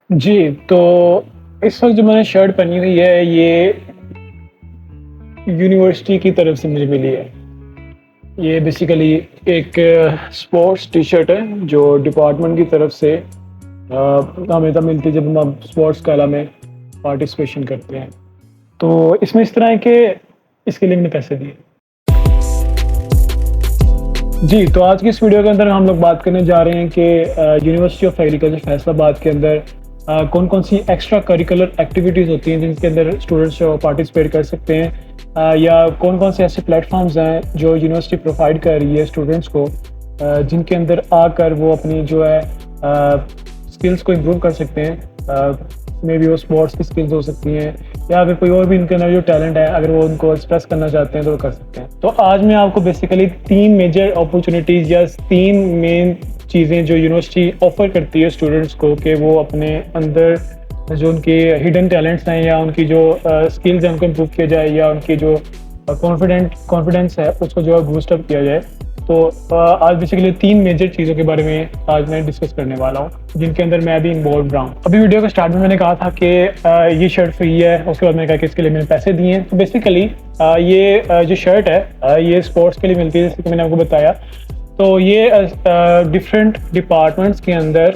जी, तो इस वक़्त जो मैंने शर्ट पहनी हुई है, ये यूनिवर्सिटी की तरफ से मुझे मिली है। ये बेसिकली एक स्पोर्ट्स टी-शर्ट है, जो डिपार्टमेंट की तरफ से हमें तब मिलती है जब हम स्पोर्ट्स गाला में पार्टिसिपेशन करते हैं। तो इसमें इस तरह है कि इसके लिए मैंने पैसे दिए। जी, तो आज की इस वीडियो के अंदर हम लोग बात करने जा रहे हैं कि यूनिवर्सिटी ऑफ एग्रीकल्चर फैसलाबाद के अंदर कौन-कौन सी एक्स्ट्रा करिकुलर एक्टिविटीज़ होती हैं जिनके अंदर स्टूडेंट्स जो पार्टिसिपेट कर सकते हैं, या कौन-कौन से ऐसे प्लेटफ़ॉर्म्स हैं जो यूनिवर्सिटी प्रोवाइड कर रही है स्टूडेंट्स को, जिनके अंदर आकर वो अपनी जो है स्किल्स को इम्प्रूव कर सकते हैं। मे बी वो स्पोर्ट्स की स्किल्स हो सकती हैं, या अगर कोई और भी इनके अंदर जो टैलेंट है अगर वो उनको एक्सप्रेस करना चाहते हैं तो वो कर सकते हैं। तो आज मैं आपको बेसिकली 3 मेजर अपॉर्च्युनिटीज़ या 3 मेन चीज़ें जो यूनिवर्सिटी ऑफ़र करती है स्टूडेंट्स को कि वो अपने अंदर जो उनके हिडन टैलेंट्स हैं या उनकी जो स्किल्स हैं उनको इम्प्रूव किया जाए, या उनकी जो कॉन्फिडेंस है उसको जो है बूस्ट अप किया जाए। तो आज बेसिकली 3 मेजर चीज़ों के बारे में आज मैं डिस्कस करने वाला हूँ, जिनके अंदर मैं भी इन्वॉल्व रहा हूँ। अभी वीडियो के स्टार्ट में मैंने कहा था कि ये शर्ट फ्री है, उसके बाद मैंने कहा कि इसके लिए मैंने पैसे दिए हैं। तो बेसिकली ये जो शर्ट है ये स्पोर्ट्स के लिए मिलती है, जैसे कि मैंने आपको बताया। तो ये डिफरेंट डिपार्टमेंट्स के अंदर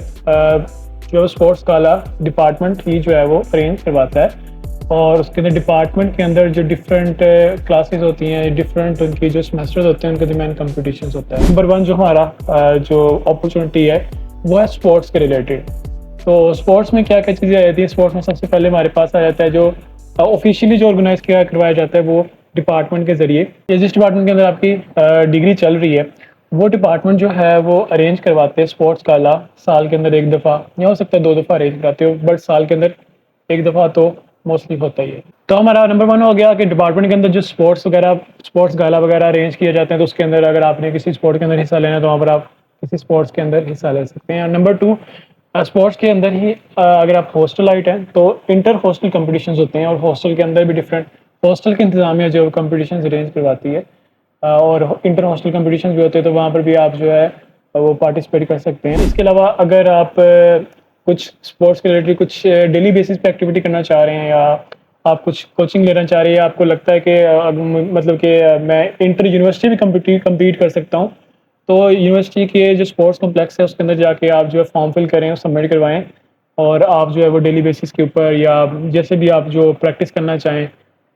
जो स्पोर्ट्स वाला डिपार्टमेंट ही जो है वो अरेंज करवाता है, और उसके अंदर डिपार्टमेंट के अंदर जो डिफरेंट क्लासेस होती हैं, डिफरेंट उनकी जो सेमेस्टर्स होते हैं, उनके दरमियान कॉम्पिटिशन्स होता है। नंबर 1 जो हमारा जो अपॉर्चुनिटी है वो है स्पोर्ट्स के रिलेटेड। तो स्पोर्ट्स में क्या-क्या चीज़ें आ जाती हैं? स्पोर्ट्स में सबसे पहले हमारे पास आ जाता है जो ऑफ़िशियली जो ऑर्गेनाइज़ किया करवाया जाता है वो डिपार्टमेंट के ज़रिए, या जिस डिपार्टमेंट के अंदर आपकी डिग्री चल रही है, वो डिपार्टमेंट जो है वो अरेंज करवाते हैं स्पोर्ट्स गाला साल के अंदर 1 दफ़ा, या हो सकता है 2 दफ़ा अरेंज कराते हो, बट साल के अंदर 1 दफ़ा तो मोस्टली होता ही है। तो हमारा नंबर 1 हो गया कि डिपार्टमेंट के अंदर जो स्पोर्ट्स गाला वगैरह अरेंज किए जाते हैं, तो उसके अंदर अगर आपने किसी स्पोर्ट के अंदर हिस्सा लेना है तो वहाँ पर आप किसी स्पोर्ट्स के अंदर हिस्सा ले सकते हैं। और नंबर 2, स्पोर्ट्स के अंदर ही अगर आप हॉस्टलाइट हैं तो इंटर हॉस्टल कॉम्पिटिशन्स होते हैं, और हॉस्टल के अंदर भी डिफरेंट हॉस्टल की इंतज़ामिया जो कॉम्पिटिशन्स अरेंज करवाती है, और इंटर हॉस्टल कॉम्पिटिशन्स भी होते हैं, तो वहाँ पर भी आप जो है वो पार्टिसिपेट कर सकते हैं। इसके अलावा अगर आप कुछ स्पोर्ट्स के रिलेटेड कुछ डेली बेसिस पे एक्टिविटी करना चाह रहे हैं, या आप कुछ कोचिंग लेना चाह रहे हैं, या आपको लगता है कि मतलब कि मैं इंटर यूनिवर्सिटी भी कम्पीट कर सकता हूँ, तो यूनिवर्सिटी के जो स्पोर्ट्स कॉम्प्लेक्स है उसके अंदर जाके आप जो है फॉर्म फिल करें और सबमिट करवाएँ, और आप जो है वो डेली बेसिस के ऊपर, या जैसे भी आप जो प्रैक्टिस करना चाहें,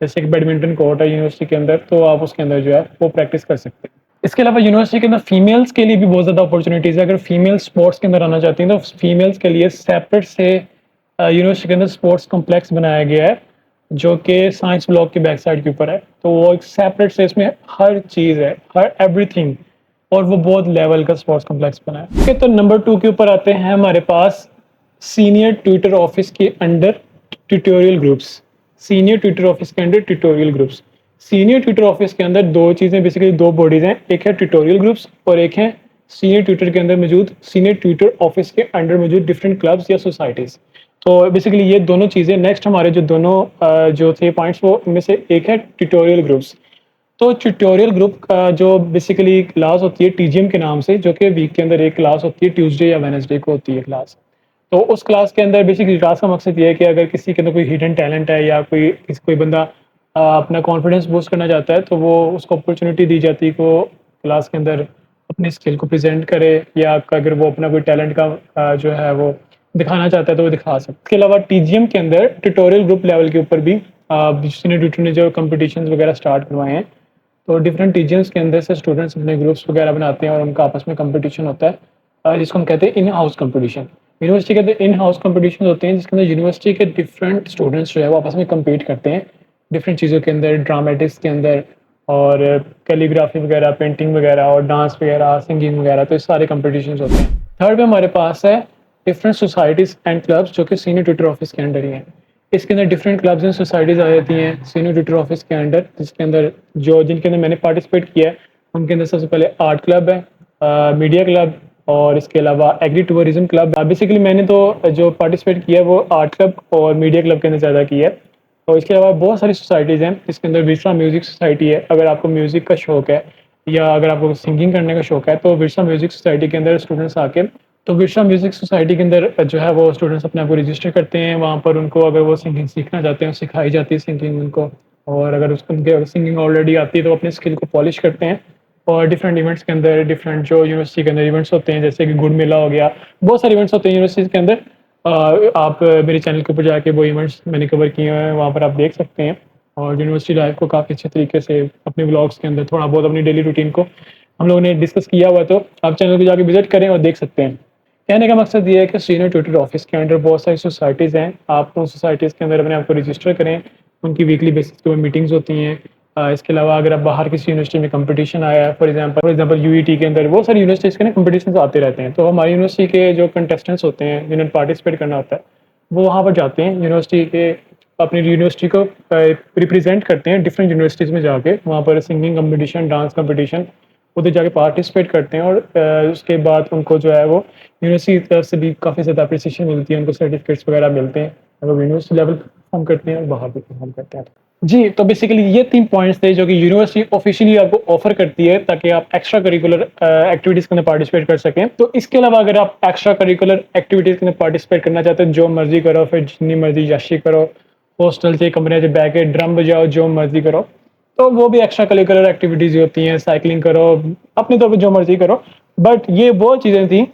जैसे कि बैडमिंटन कोर्ट है यूनिवर्सिटी के अंदर, तो आप उसके अंदर जो है वो प्रैक्टिस कर सकते हैं। इसके अलावा यूनिवर्सिटी के अंदर फीमेल्स के लिए भी बहुत ज़्यादा अपॉर्च्युनिटीज़ है। अगर फीमेल स्पोर्ट्स के अंदर आना चाहती हैं तो फीमेल्स के लिए सेपरेट से यूनिवर्सिटी के अंदर स्पोर्ट्स कॉम्प्लेक्स बनाया गया है, जो कि साइंस ब्लॉक के बैक साइड के ऊपर है। तो वो एक सेपरेट से, इसमें हर चीज़ है, हर एवरीथिंग, और वो बहुत लेवल का स्पोर्ट्स कॉम्प्लेक्स बना है। ओके, तो नंबर 2 के ऊपर आते हैं हमारे पास सीनियर ट्यूटर ऑफिस के under tutorial groups. Senior tutor office के under tutorial groups. Senior tutor office के अंदर 2 चीज़ें, बेसिकली 2 बॉडीज़ हैं, एक है ट्यूटोरियल ग्रुप्स और एक है सीनियर ट्यूटर के अंदर मौजूद, सीनियर ट्यूटर ऑफिस के अंडर मौजूद डिफरेंट क्लब्स या सोसाइटीज़। तो बेसिकली ये दोनों चीज़ें, नेक्स्ट हमारे जो दोनों जो थे पॉइंट्स, वो इनमें से एक है ट्यूटोरियल ग्रुप्स। तो ट्यूटोरियल ग्रुप का जो बेसिकली क्लास होती है टीजीएम के नाम से, जो कि वीक के अंदर एक क्लास होती है, ट्यूसडे या वेडनेसडे को होती है क्लास। तो उस क्लास के अंदर बेसिकली क्लास का मकसद ये है कि अगर किसी के अंदर कोई हिडन टैलेंट है, या कोई बंदा अपना कॉन्फिडेंस बूस्ट करना चाहता है, तो वो उसको अपॉर्चुनिटी दी जाती है कि वो क्लास के अंदर अपनी स्किल को प्रेजेंट करे, या अगर वो अपना कोई टैलेंट का जो है वो दिखाना चाहता है तो वो दिखा सकता है। इसके अलावा टीजीएम के अंदर ट्यूटोरियल ग्रुप लेवल के ऊपर भी सीनियर ट्यूटर ने जो कॉम्पिटिशन्स वगैरह स्टार्ट करवाए हैं, तो डिफरेंट टीजीएम्स के अंदर से स्टूडेंट्स अपने ग्रुप्स वगैरह बनाते हैं, और उनका आपस में कंपटीशन होता है, जिसको हम कहते हैं इन हाउस कंपटीशन। यूनिवर्सिटी के अंदर इन हाउस कंपटीशन होते हैं, जिसके अंदर यूनिवर्सिटी के डिफरेंट स्टूडेंट्स जो है वो आपस में कम्पीट करते हैं डिफरेंट चीज़ों के अंदर, ड्रामेटिक्स के अंदर, और कैलीग्राफी वगैरह, पेंटिंग वगैरह, और डांस वगैरह, सिंगिंग वगैरह, तो ये सारे कॉम्पिटिशन्स होते हैं। थर्ड पे हमारे पास है डिफरेंट सोसाइटीज़ एंड क्लब्स, जो कि सीनियर ट्यूटर ऑफिस के अंडर ही हैं। इसके अंदर डिफरेंट क्लब्स एंड सोसाइटीज़ आ जाती हैं सीनियर ट्यूटर ऑफिस के अंडर, जिसके अंदर जिनके अंदर मैंने पार्टिसिपेट किया है, उनके अंदर सबसे पहले आर्ट क्लब है, मीडिया क्लब, और इसके अलावा एग्री टूरिज्म क्लब। बेसिकली मैंने तो जो पार्टिसिपेट किया है वो आर्ट क्लब और मीडिया क्लब के अंदर ज़्यादा किया है। और इसके अलावा बहुत सारी सोसाइटीज़ हैं, जिसके अंदर विरसा म्यूज़िक सोसाइटी है। अगर आपको म्यूज़िक का शौक है, या अगर आपको सिंगिंग करने का शौक है, तो विरसा म्यूज़िक सोसाइटी के अंदर स्टूडेंट्स आके तो विरसा म्यूज़िक सोसाइटी के अंदर जो है वो स्टूडेंट्स अपने आप को रजिस्टर करते हैं, वहाँ पर उनको अगर वो सिंगिंग सीखना चाहते हैं, सिखाई जाती है सिंगिंग उनको। और अगर उसको उनके अगर सिंगिंग ऑलरेडी आती है तो अपने स्किल को पॉलिश करते हैं और डिफरेंट इवेंट्स के अंदर डिफरेंट जो यूनिवर्सिटी के अंदर इवेंट्स होते हैं, जैसे कि गुड़ मेला हो गया, बहुत सारे इवेंट्स होते हैं यूनिवर्सिटीज़ के अंदर। आप मेरे चैनल के ऊपर जाके वो इवेंट्स मैंने कवर किए हुए हैं, वहाँ पर आप देख सकते हैं। और यूनिवर्सिटी लाइफ को काफ़ी अच्छे तरीके से अपने व्लॉग्स के अंदर थोड़ा बहुत अपनी डेली रूटीन को हम लोगों ने डिस्कस किया हुआ है, तो आप चैनल पे जाके विज़िट करें और देख सकते हैं। कहने का मकसद ये है कि सीनियर ट्यूटर ऑफिस के अंडर बहुत सारी सोसाइटीज़ हैं, आप उन सोसाइटीज़ के अंदर अपने आप को रजिस्टर करें, उनकी वीकली बेसिस पे मीटिंग्स होती हैं। इसके अलावा अगर आप बाहर किसी यूनिवर्सिटी में कंपटीशन आया है, फॉर एग्जांपल यूईटी के अंदर बहुत सारी यूनिवर्सिटीज़ के ना कंपटीशंस आते रहते हैं, तो हमारी यूनिवर्सिटी के जो कंटेस्टेंट्स होते हैं जिन्होंने पार्टिसिपेट करना होता है, वो वहाँ पर जाते हैं यूनिवर्सिटी के, अपनी यूनिवर्सिटी को रिप्रेजेंट करते हैं डिफरेंट यूनिवर्सिटीज़ में जाके, वहाँ पर सिंगिंग कंपटीशन, डांस कंपटीशन उधर जाके पार्टिसिपेट करते हैं। और उसके बाद उनको जो है वो यूनिवर्सिटी की तरफ से भी काफ़ी ज़्यादा अप्रिसिएशन मिलती है, उनको सर्टिफिकेट्स वगैरह मिलते हैं, अगर यूनिवर्सिटी लेवल परफॉर्म करते हैं और बाहर भी परफॉर्म करते हैं। जी, तो बेसिकली ये 3 पॉइंट्स थे जो कि यूनिवर्सिटी ऑफिशियली आपको ऑफर करती है ताकि आप एक्स्ट्रा करिकुलर एक्टिविटीज़ के अंदर पार्टिसिपेट कर सकें। तो इसके अलावा अगर आप एक्स्ट्रा करिकुलर एक्टिविटीज़ के अंदर पार्टिसिपेट करना चाहते हैं, जो मर्ज़ी करो, फिर जितनी मर्ज़ी याशी करो, हॉस्टल से कमरे से बैठ के ड्रम बजाओ, जो मर्ज़ी करो, तो वो भी एक्स्ट्रा करिकुलर एक्टिविटीज़ होती हैं, साइक्लिंग करो, अपने तौर पे जो मर्ज़ी करो। बट ये वो चीज़ें थी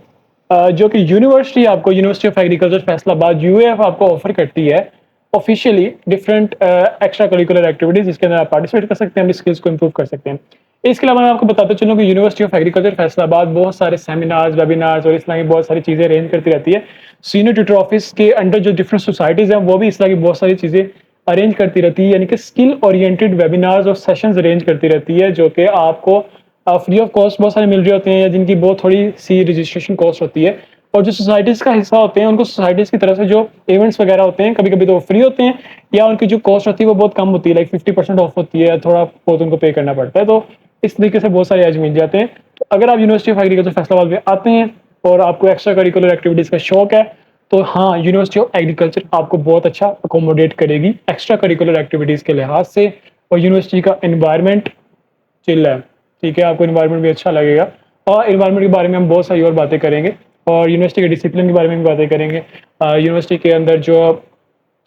जो कि यूनिवर्सिटी आपको, यूनिवर्सिटी ऑफ एग्रीकल्चर फैसलाबाद यूएएफ आपको ऑफर करती है officially different extra curricular activities, जिसके अंदर आप पार्टिसिपेट कर सकते हैं, अपनी स्किल्स को इम्प्रूव कर सकते हैं। इसके अलावा मैं आपको बताता चलूँ कि यूनिवर्सिटी ऑफ एग्रीकल्चर फैसलाबाद बहुत सारे सेमिनार्स, वेबिनार्स और इस तरह की बहुत सारी चीज़ें अरेंज करती रहती है। सीनियर ट्यूटर ऑफिस के अंडर जो डिफरेंट सोसाइटीज़ हैं, वो भी इस तरह की बहुत सारी चीज़ें अरेंज करती रहती है, यानी कि स्किल ओरिएंटेड वेबिनार्स और सेशंस अरेंज करती रहती है, जो कि आपको फ्री ऑफ कॉस्ट बहुत सारे मिल रहे होते हैं, या जिनकी बहुत थोड़ी सी रजिस्ट्रेशन कॉस्ट होती है। और जो सोसाइटीज़ का हिस्सा होते हैं, उनको सोसाइटीज़ की तरफ से जो इवेंट्स वगैरह होते हैं, कभी-कभी तो वो फ्री होते हैं, या उनकी जो कॉस्ट होती है वो बहुत कम होती है, लाइक 50% ऑफ होती है, थोड़ा बहुत उनको पे करना पड़ता है। तो इस तरीके से बहुत सारे एज मिल जाते हैं। तो अगर आप यूनिवर्सिटी ऑफ एग्रीकल्चर फैसलाबाद में आते हैं और आपको एक्स्ट्रा करिकुलर एक्टिविटीज़ का शौक है, तो हाँ, यूनिवर्सिटी ऑफ एग्रीकल्चर आपको बहुत अच्छा अकोमोडेट करेगी एक्स्ट्रा करिकुलर एक्टिविटीज़ के लिहाज से। और यूनिवर्सिटी का एनवायरनमेंट चिल है, ठीक है, आपको एनवायरनमेंट भी अच्छा लगेगा। और एनवायरनमेंट के बारे में हम बहुत सारी और बातें करेंगे, और यूनिवर्सिटी के डिसिप्लिन के बारे में भी बातें करेंगे। यूनिवर्सिटी के अंदर जो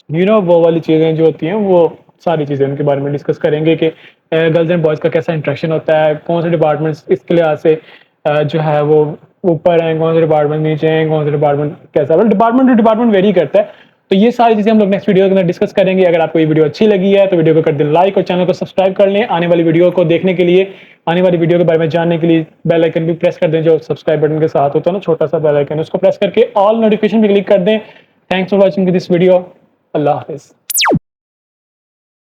वो वाली चीज़ें जो होती हैं, वो सारी चीज़ें उनके बारे में डिस्कस करेंगे कि गर्ल्स एंड बॉयज़ का कैसा इंटरेक्शन होता है, कौन से डिपार्टमेंट्स इसके लिहाज से जो है वो ऊपर हैं, कौन से डिपार्टमेंट नीचे हैं, कौन से डिपार्टमेंट कैसा, मतलब डिपार्टमेंट टू डिपार्टमेंट वेरी करता है। तो ये सारी चीज़ें हम लोग नेक्स्ट वीडियो के अंदर डिस्कस करेंगे। अगर आपको ये वीडियो अच्छी लगी है तो वीडियो को कर दें लाइक और चैनल को सब्सक्राइब कर लें। आने वाली वीडियो को देखने के लिए, आने वाली वीडियो के बारे में जानने के लिए बेल आइकन भी प्रेस कर दें, जो सब्सक्राइब बटन के साथ होता है ना, छोटा सा बेल आइकन, उसको प्रेस करके ऑल नोटिफिकेशन भी क्लिक कर दें। Thanks for watching this video. Allah हाफिज़।